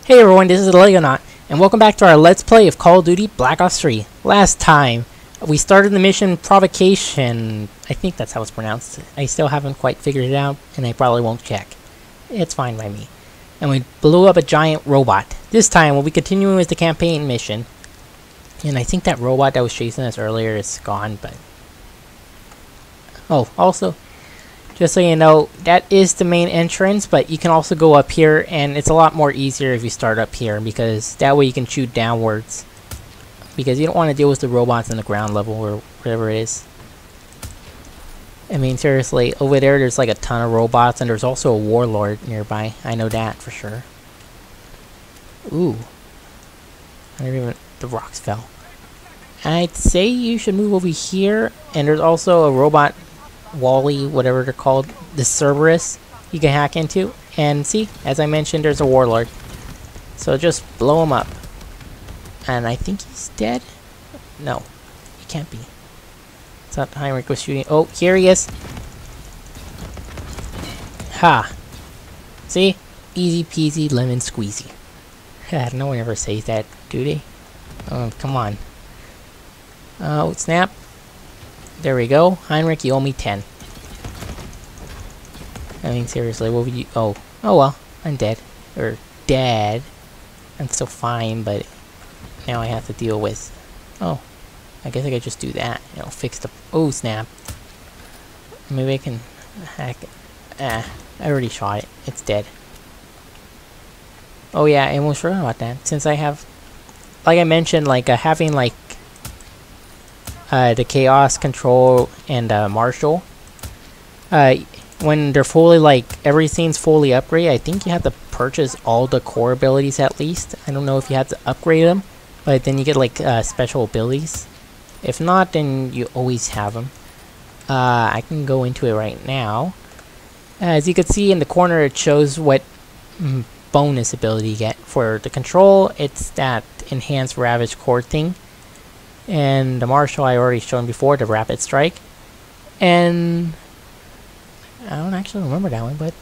Hey everyone, this is Legonaut, and welcome back to our Let's Play of Call of Duty Black Ops 3. Last time, we started the mission Provocation. I think that's how it's pronounced. I still haven't quite figured it out, and I probably won't check. It's fine by me. And we blew up a giant robot. This time, we'll be continuing with the campaign mission. And I think that robot that was chasing us earlier is gone, but... Oh, also... just so you know, that is the main entrance, but you can also go up here, and it's a lot more easier if you start up here, because that way you can shoot downwards. Because you don't want to deal with the robots in the ground level, or whatever it is. I mean, seriously, over there's like a ton of robots, and there's also a warlord nearby. I know that for sure. Ooh. I never even... the rocks fell. I'd say you should move over here, and there's also a robot... Wally, whatever they're called, the Cerberus, you can hack into. And see, as I mentioned, there's a warlord. So just blow him up. And I think he's dead? No, he can't be. It's not Heinrich was shooting. Oh, here he is. Ha! See? Easy peasy lemon squeezy. No one ever says that, do they? Oh, come on. Oh, snap. There we go. Heinrich, you owe me 10. I mean, seriously, what would you... Oh. Oh well. I'm dead. Or dead. I'm still fine, but... now I have to deal with... Oh. I guess I could just do that. You know, fix the... Oh, snap. Maybe I can... hack it. I already shot it. It's dead. Oh yeah, I almost forgot about that. Since I have... like I mentioned, like, having, like... the Chaos, Control, and Marshal. When they're fully, like, everything's fully upgraded, I think you have to purchase all the core abilities at least. I don't know if you have to upgrade them, but then you get, like, special abilities. If not, then you always have them. I can go into it right now. As you can see in the corner, it shows what bonus ability you get. For the Control, it's that Enhanced Ravage Core thing. And the Marshal I already shown before, the Rapid Strike. And I don't actually remember that one, but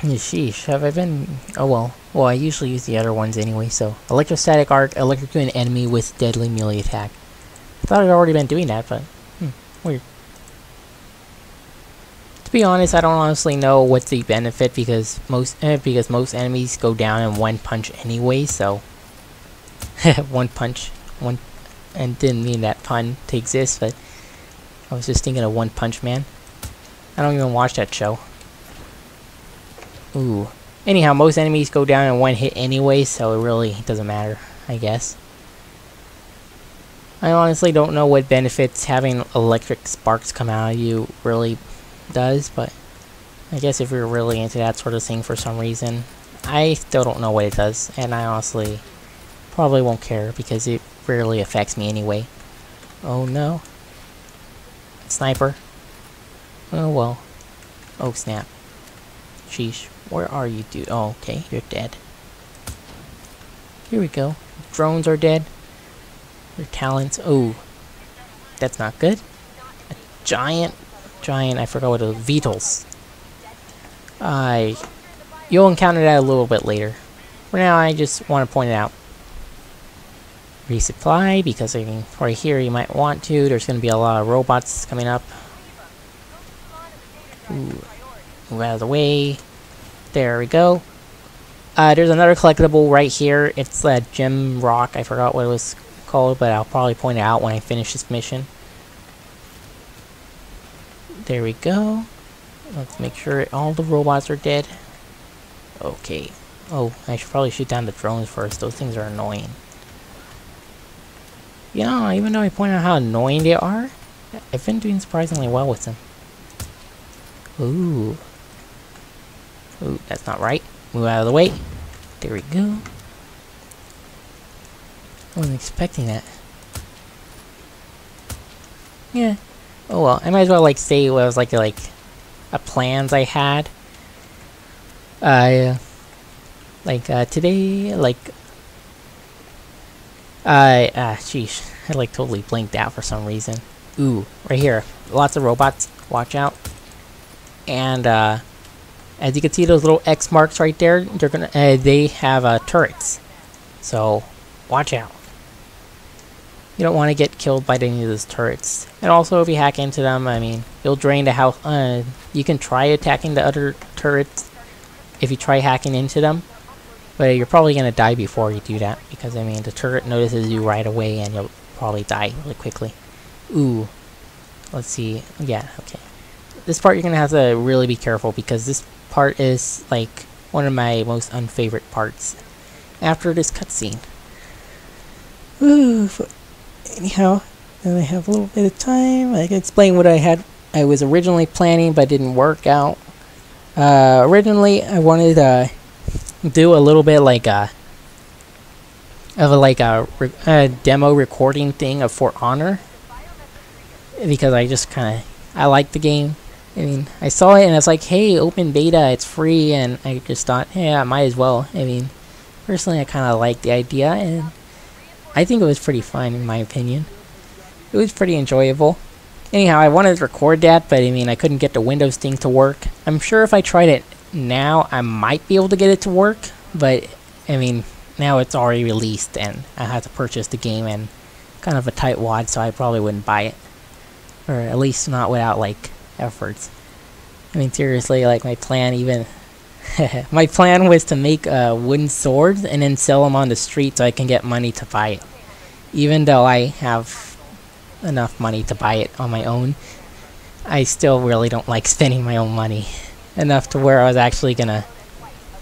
sheesh, have I been... oh well. Well, I usually use the other ones anyway, so Electrostatic Arc, electrocute an enemy with deadly melee attack. I thought I'd already been doing that, but weird. To be honest, I don't honestly know what's the benefit, because most enemies go down in one punch anyway, so one punch, and didn't mean that pun to exist, but I was just thinking of One Punch Man. I don't even watch that show. Ooh. Anyhow, most enemies go down in one hit anyway, so it really doesn't matter, I guess. I honestly don't know what benefits having electric sparks come out of you really does, but I guess if you're really into that sort of thing for some reason, I still don't know what it does, and I honestly probably won't care because it rarely affects me anyway. Oh no. Sniper. Oh well. Oh snap. Sheesh. Where are you, dude? Oh, okay. You're dead. Here we go. Drones are dead. Your talents. Oh. That's not good. A giant. I forgot what it was. Beetles. You'll encounter that a little bit later. For now, I just want to point it out. Resupply, because I mean, right here you might want to. There's going to be a lot of robots coming up. Ooh. Move out of the way. There we go. There's another collectible right here. It's a gem rock. I forgot what it was called, but I'll probably point it out when I finish this mission. There we go. Let's make sure all the robots are dead. Okay. Oh, I should probably shoot down the drones first. Those things are annoying. You know, even though I point out how annoying they are, I've been doing surprisingly well with them. Ooh. Ooh, that's not right. Move out of the way. There we go. I wasn't expecting that. Yeah. Oh well, I might as well like say what was like a plans I had. Today, like sheesh. I like totally blinked out for some reason. Ooh, right here. Lots of robots. Watch out. And As you can see, those little X marks right there, they have turrets. So watch out. You don't want to get killed by any of those turrets. And also, if you hack into them, I mean, you'll drain the house. You can try attacking the other turrets if you try hacking into them. But you're probably going to die before you do that. Because, I mean, the turret notices you right away and you'll probably die really quickly. Ooh. Let's see. Yeah, okay. This part you're going to have to really be careful because this part is, like, one of my most unfavorite parts after this cutscene. Ooh. Anyhow, then I have a little bit of time. I can explain what I was originally planning but didn't work out. Originally, I wanted to do a little bit like a demo recording thing of For Honor because I just I like the game. I mean, I saw it and I was like, hey, open beta, it's free, and I just thought, hey, I might as well. I mean, personally, I kind of like the idea, and I think it was pretty fun in my opinion. It was pretty enjoyable. Anyhow, I wanted to record that, but I mean, I couldn't get the Windows thing to work. I'm sure if I tried it now, I might be able to get it to work, but I mean, now it's already released and I had to purchase the game and kind of a tight wad, so I probably wouldn't buy it. Or at least not without, like, efforts. I mean, seriously, like, my plan even... my plan was to make wooden swords and then sell them on the street so I can get money to buy it. Even though I have enough money to buy it on my own, I still really don't like spending my own money. Enough to where I was actually gonna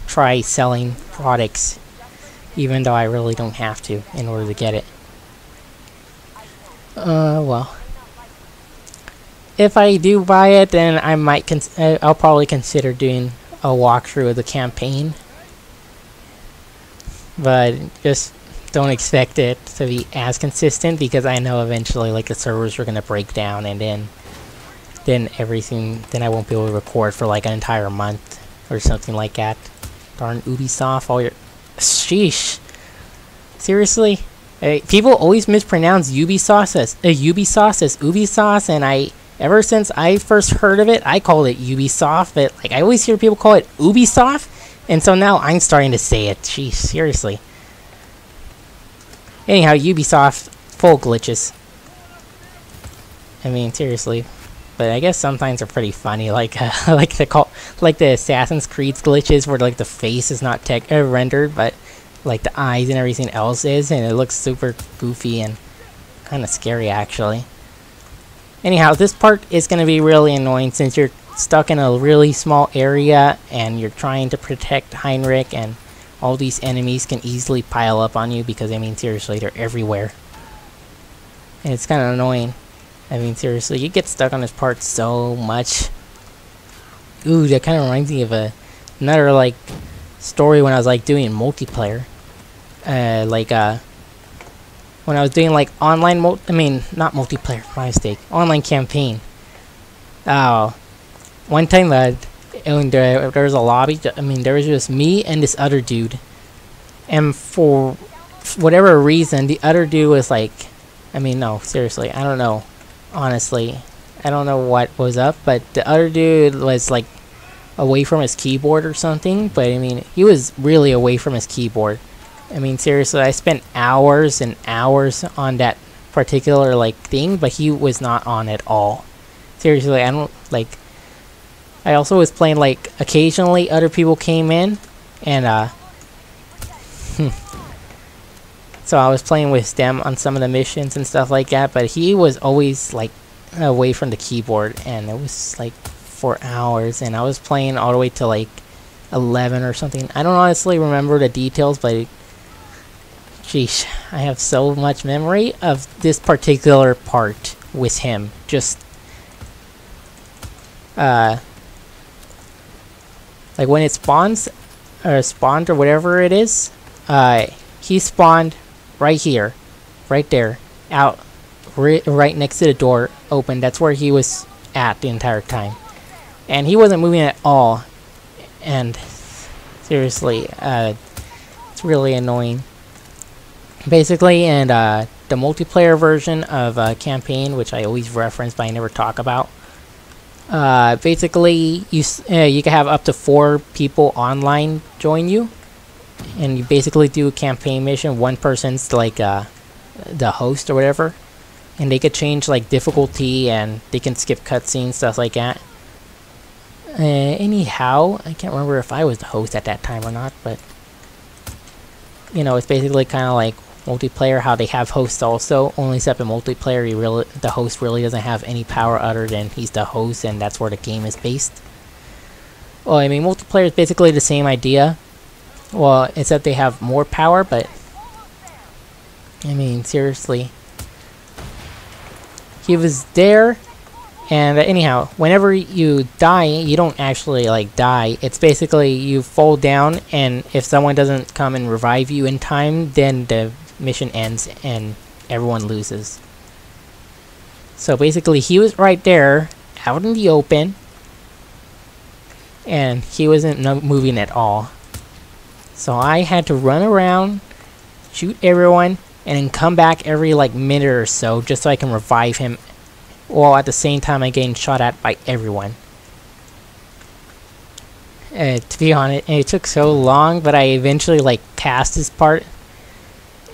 try selling products, even though I really don't have to in order to get it. Well. If I do buy it, then I might I'll probably consider doing a walkthrough of the campaign. But just don't expect it to be as consistent because I know eventually like the servers are gonna break down and then I won't be able to record for like an entire month or something like that. Darn Ubisoft, all your sheesh. Seriously? People always mispronounce Ubisoft as Ubisoft, and ever since I first heard of it, I called it Ubisoft, but like I always hear people call it Ubisoft, and so now I'm starting to say it. Jeez, seriously. Anyhow, Ubisoft, full glitches. I mean, seriously. But I guess sometimes they're pretty funny, like the Assassin's Creed glitches where like the face is not rendered, but like the eyes and everything else is, and it looks super goofy and kind of scary actually. Anyhow, this part is going to be really annoying since you're stuck in a really small area and you're trying to protect Heinrich, and all these enemies can easily pile up on you because, I mean, seriously, they're everywhere. And it's kind of annoying. I mean, seriously, you get stuck on this part so much. Ooh, that kind of reminds me of another, like, story when I was, like, doing multiplayer. When I was doing like online not multiplayer, my mistake, online campaign. One time there was a lobby, I mean there was just me and this other dude. And for whatever reason, the other dude was like, I mean no, seriously, I don't know. Honestly, I don't know what was up, but the other dude was like away from his keyboard or something, but I mean, he was really away from his keyboard. I mean, seriously, I spent hours and hours on that particular, like, thing, but he was not on at all. Seriously, I don't, like... I also was playing, like, occasionally other people came in, and, so I was playing with them on some of the missions and stuff like that, but he was always, like, away from the keyboard, and it was, like, for hours, and I was playing all the way to, like, 11 or something. I don't honestly remember the details, but... Sheesh, I have so much memory of this particular part with him. Just, like when it spawns, or spawned, or whatever it is, he spawned right here, right there, out, right next to the door, open. That's where he was at the entire time. And he wasn't moving at all. And, seriously, it's really annoying. Basically, and the multiplayer version of campaign, which I always reference but I never talk about, Basically, you can have up to 4 people online join you, and you basically do a campaign mission. One person's like the host or whatever, and they could change like difficulty, and they can skip cutscenes, stuff like that. Anyhow, I can't remember if I was the host at that time or not, but you know, it's basically kind of like multiplayer, how they have hosts also, only except in multiplayer, the host really doesn't have any power other than he's the host, and that's where the game is based. Well, I mean, multiplayer is basically the same idea, well, except they have more power, but I mean, seriously. He was there, and anyhow, whenever you die, you don't actually like die. It's basically you fall down, and if someone doesn't come and revive you in time, then the mission ends and everyone loses. So basically, he was right there, out in the open, and he wasn't moving at all. So I had to run around, shoot everyone, and then come back every like minute or so just so I can revive him, while at the same time I'm getting shot at by everyone. To be honest, it took so long, but I eventually like passed this part.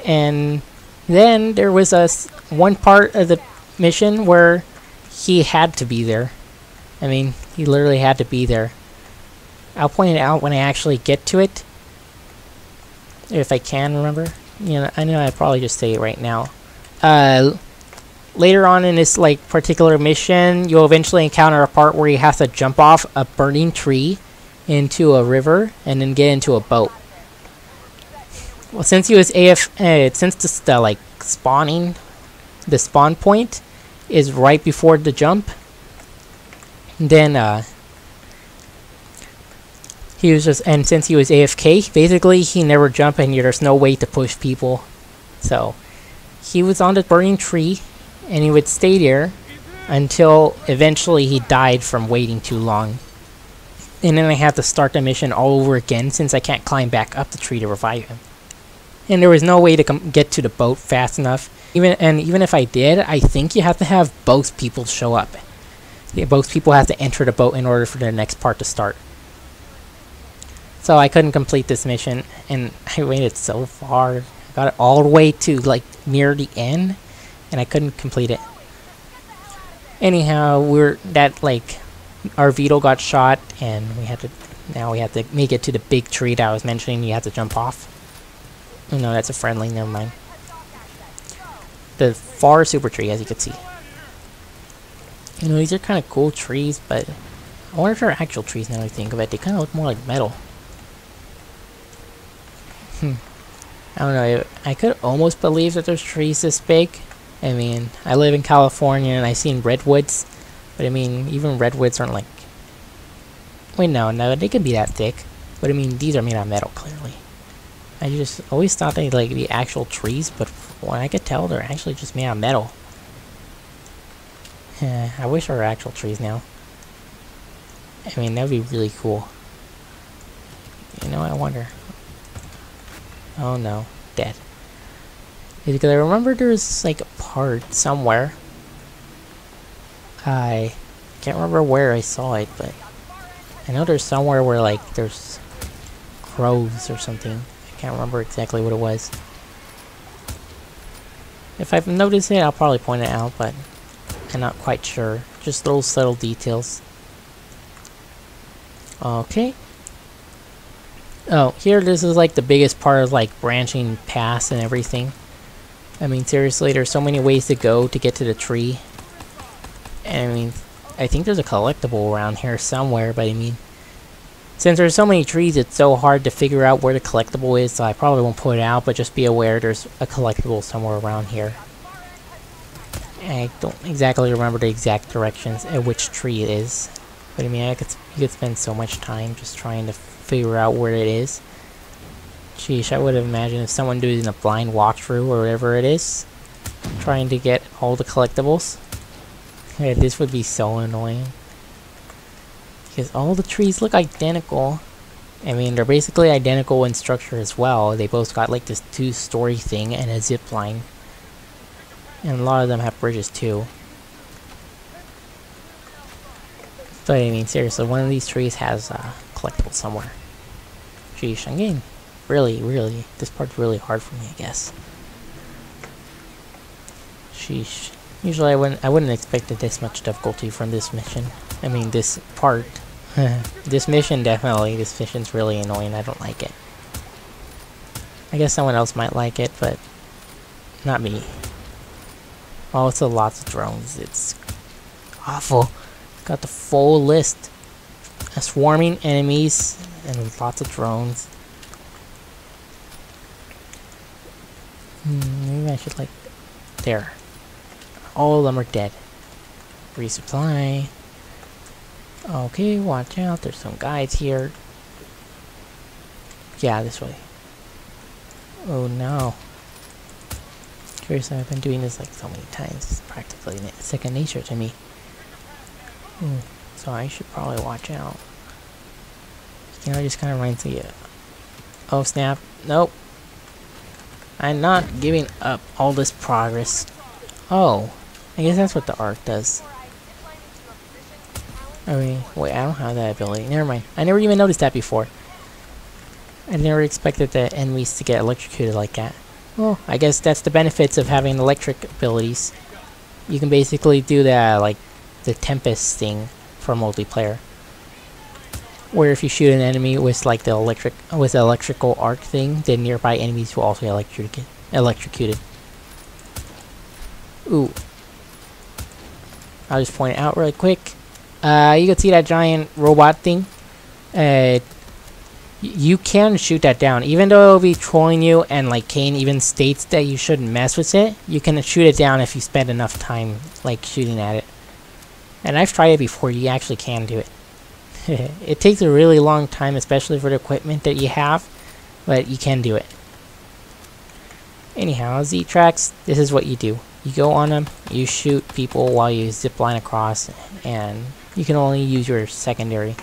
And then there was one part of the mission where he had to be there. I mean, he literally had to be there. I'll point it out when I actually get to it, if I can remember. You know, I know I'd probably just say it right now. Later on in this like particular mission, you'll eventually encounter a part where he has to jump off a burning tree into a river and then get into a boat. Well, since he was since the like spawning, the spawn point is right before the jump, then he was just, and since he was AFK, basically he never jumped, and there's no way to push people. So he was on the burning tree, and he would stay there until eventually he died from waiting too long. And then I had to start the mission all over again since I can't climb back up the tree to revive him. And there was no way to get to the boat fast enough. Even if I did, I think you have to have both people show up. Yeah, both people have to enter the boat in order for the next part to start. So I couldn't complete this mission, and I waited so far. I got it all the way to like near the end, and I couldn't complete it. Anyhow, our Vito got shot, and now we have to make it to the big tree that I was mentioning. You have to jump off. Oh, no, that's a friendly. Never mind. The far super tree, as you can see. You know, these are kind of cool trees, but I wonder if they're actual trees now that I think of it. They kind of look more like metal. I don't know. I could almost believe that there's trees this big. I mean, I live in California and I've seen redwoods, but I mean, even redwoods aren't like... Wait, no, they could be that thick. But I mean, these are made out of metal, clearly. I just always thought they'd like be actual trees, but when I could tell, they're actually just made out of metal. I wish they were actual trees now. I mean, that would be really cool. You know, I wonder. Oh no, dead. Because I remember there's like a part somewhere. I can't remember where I saw it, but I know there's somewhere where like there's crows or something. I can't remember exactly what it was. If I've noticed it, I'll probably point it out, but I'm not quite sure. Just little subtle details. Okay. Oh, here this is like the biggest part of like branching paths and everything. I mean, seriously, there's so many ways to go to get to the tree. And I mean, I think there's a collectible around here somewhere, but I mean, since there's so many trees, it's so hard to figure out where the collectible is, so I probably won't put it out, but just be aware there's a collectible somewhere around here. I don't exactly remember the exact directions at which tree it is. But I mean, you could spend so much time just trying to figure out where it is. Sheesh, I would have imagined if someone doing a blind walkthrough or whatever it is, trying to get all the collectibles. Yeah, this would be so annoying. Because all the trees look identical. I mean, they're basically identical in structure as well. They both got like this 2-story thing and a zip line. And a lot of them have bridges too. But I mean, seriously, one of these trees has collectibles somewhere. Sheesh, I'm getting really, this part's really hard for me, I guess. Sheesh. Usually I wouldn't expect this much difficulty from this mission. I mean, this part. This mission, definitely. This mission's really annoying. I don't like it. I guess someone else might like it, but not me. Also, lots of drones. It's awful. Got the full list. Swarming enemies and lots of drones. Maybe I should, like... There. All of them are dead. Resupply. Okay, watch out. There's some guys here. Yeah, this way. Oh no. Seriously, I've been doing this like so many times. It's practically second nature to me. So I should probably watch out. You know, it just kind of reminds me of... Oh snap. Nope. I'm not giving up all this progress. Oh. I guess that's what the arc does. I mean, wait, I don't have that ability. Never mind. I never even noticed that before. I never expected the enemies to get electrocuted like that. Well, I guess that's the benefits of having electric abilities. You can basically do that, like, the Tempest thing for multiplayer. Where if you shoot an enemy with, like, the electrical arc thing, then nearby enemies will also get electrocuted. Ooh. I'll just point it out really quick. You can see that giant robot thing. You can shoot that down. Even though it'll be trolling you, and like Kane even states that you shouldn't mess with it, you can shoot it down if you spend enough time like shooting at it. And I've tried it before, you actually can do it. It takes a really long time, especially for the equipment that you have, but you can do it. Anyhow, Z-Tracks, this is what you do. You go on them, you shoot people while you zipline across, and you can only use your secondary.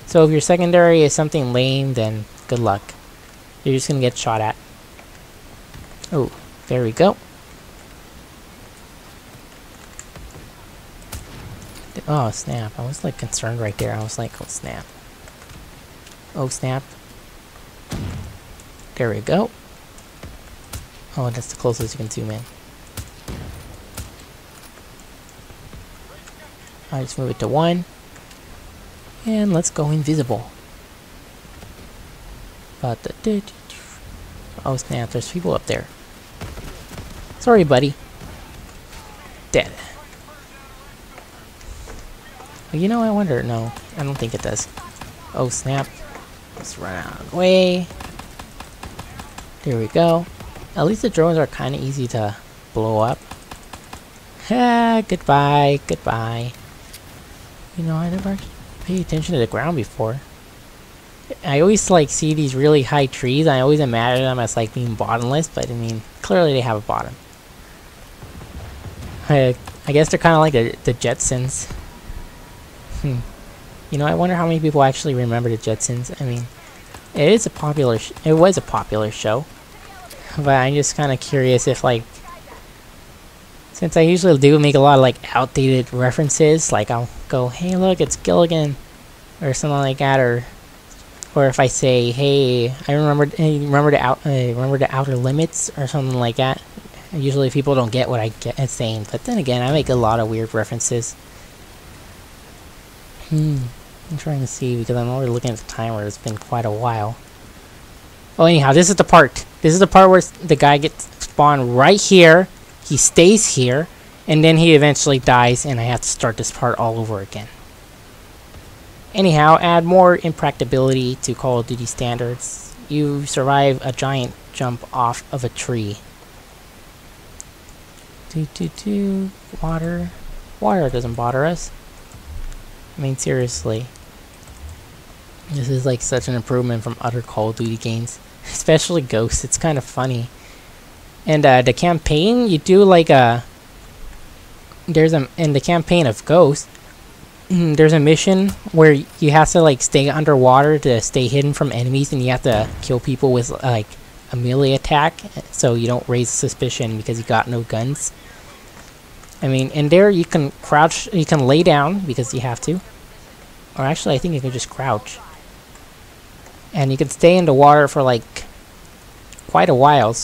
So if your secondary is something lame, then good luck. You're just gonna get shot at. Oh, there we go. Oh snap, I was like concerned right there. I was like, oh snap. Oh snap. There we go. Oh, that's the closest you can zoom in. I'll just move it to 1. And let's go invisible. Oh snap, there's people up there. Sorry, buddy. Dead. Well, you know, I wonder. No, I don't think it does. Oh snap. Let's run out of the way. There we go. At least the drones are kind of easy to blow up. Ah, goodbye, goodbye. You know, I never actually paid attention to the ground before. I always like see these really high trees. I always imagine them as like being bottomless, but I mean, clearly they have a bottom. I guess they're kind of like the Jetsons. You know, I wonder how many people actually remember the Jetsons. I mean, it was a popular show, but I'm just kind of curious if like, since I usually do make a lot of like outdated references, like I'll go, hey look, it's Gilligan, or something like that, or if I say, hey, I remember the Outer Limits, or something like that. Usually people don't get what I'm saying, but then again, I make a lot of weird references. I'm trying to see, because I'm already looking at the timer. It's been quite a while. Oh, anyhow, this is the part. This is the part where the guy gets spawned right here. He stays here, and then he eventually dies, and I have to start this part all over again. Anyhow, add more impracticability to Call of Duty standards. You survive a giant jump off of a tree. Water. Water doesn't bother us. I mean, seriously. This is like such an improvement from other Call of Duty games. Especially Ghost. It's kind of funny. And the campaign, you do like in the campaign of Ghost, there's a mission where you have to like stay underwater to stay hidden from enemies, and you have to kill people with like a melee attack, so you don't raise suspicion because you got no guns. I mean, in there you can crouch, you can lay down because you have to, Or actually, I think you can just crouch. And you can stay in the water for like quite a while.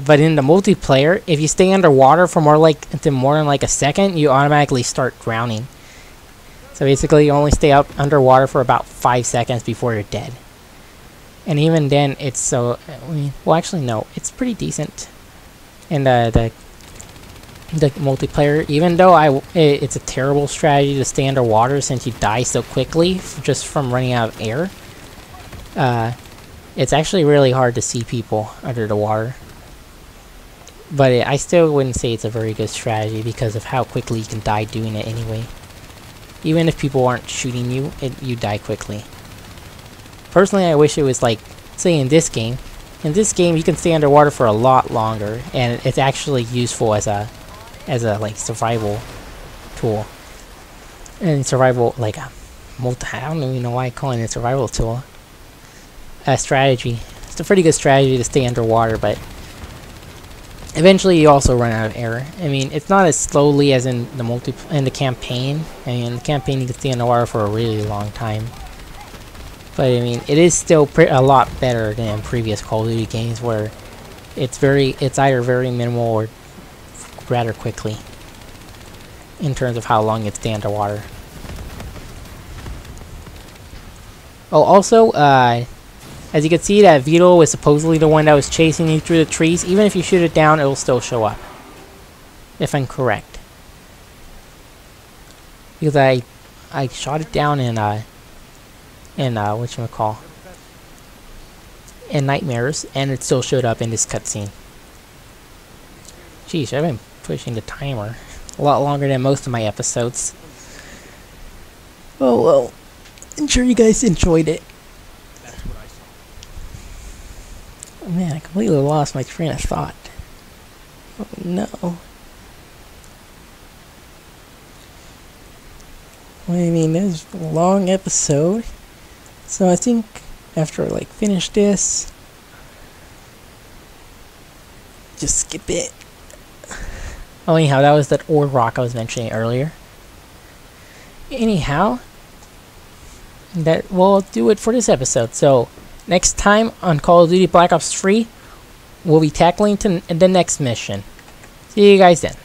But in the multiplayer, if you stay underwater for more than like a second, you automatically start drowning. So basically, you only stay up underwater for about 5 seconds before you're dead. And even then, it's so... well, actually, no. It's pretty decent. And the multiplayer, even though it's a terrible strategy to stay underwater since you die so quickly just from running out of air. It's actually really hard to see people under the water. But I still wouldn't say it's a very good strategy because of how quickly you can die doing it anyway. Even if people aren't shooting you, you die quickly. Personally, I wish it was like, say in this game. In this game, you can stay underwater for a lot longer, and it's actually useful as a like survival tool. And survival, like a I don't even know why I'm calling it a survival tool. A strategy. It's a pretty good strategy to stay underwater, but eventually you also run out of air. I mean, it's not as slowly as in the campaign. I mean, in the campaign you can stay underwater for a really long time. But I mean, it is still a lot better than previous Call of Duty games where it's either very minimal or rather quickly in terms of how long you stay underwater. Oh, also, as you can see, that Vito was supposedly the one that was chasing you through the trees. Even if you shoot it down, it'll still show up. If I'm correct. Because I shot it down in whatchamacall, in Nightmares, and it still showed up in this cutscene. Jeez, I've been pushing the timer a lot longer than most of my episodes. Oh well, I'm sure you guys enjoyed it. Oh man, I completely lost my train of thought. Oh no. Well, I mean, this is a long episode. So I think after I like finish this, just skip it. Oh, anyhow, that was that ore rock I was mentioning earlier. Anyhow, that will do it for this episode. So next time on Call of Duty Black Ops 3, we'll be tackling the next mission. See you guys then.